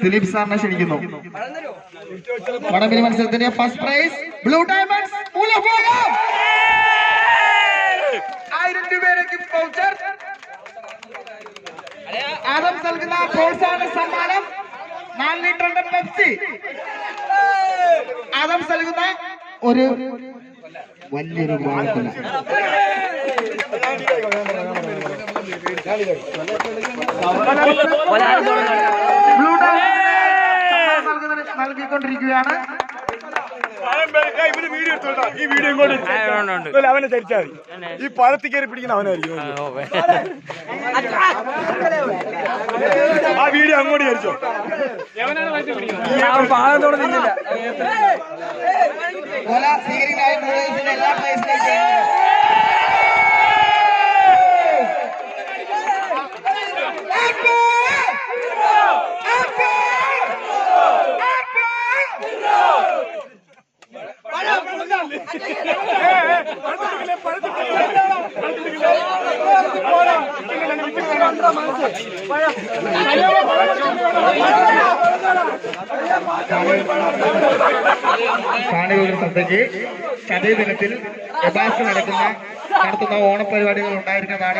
ദിലീപ് സാറിനെ ക്ഷണിക്കുന്നു. വടംവലി മത്സരത്തിന്റെ ഫസ്റ്റ് പ്രൈസ് ബ്ലൂ ഡയമണ്ട്സ് മൂലഭാഗം 1000 രൂപയുടെ ഗിഫ്റ്റ് വൗച്ചർ. ആദം നൽകുന്ന പ്രോത്സാഹന സമ്മാനം 4 ലിറ്ററിന്റെ പെപ്സി. ആദം നൽകുന്ന ഒരു വലിയൊരു വാഴക്കുല. ബ്ലൂ നൽകിക്കൊണ്ടിരിക്കുകയാണ്. ഈ വീഡിയോ ഇങ്ങോട്ട് അവനെ ധരിച്ചാൽ മതി. ഈ പഴത്തി കയറി പിടിക്കുന്ന അവനായിരിക്കും. ആ വീഡിയോ അങ്ങോട്ട് ധരിച്ചോ. പാഴത്തോടെ നിന്നില്ല. എല്ലാ പ്ലേസിലേക്കും കാണികളുടെ ശ്രദ്ധയ്ക്ക് ചതയ ദിനത്തിൽ നടത്തുന്ന ഓണപരിപാടികൾ ഉണ്ടായിരിക്കുന്നതാണ്.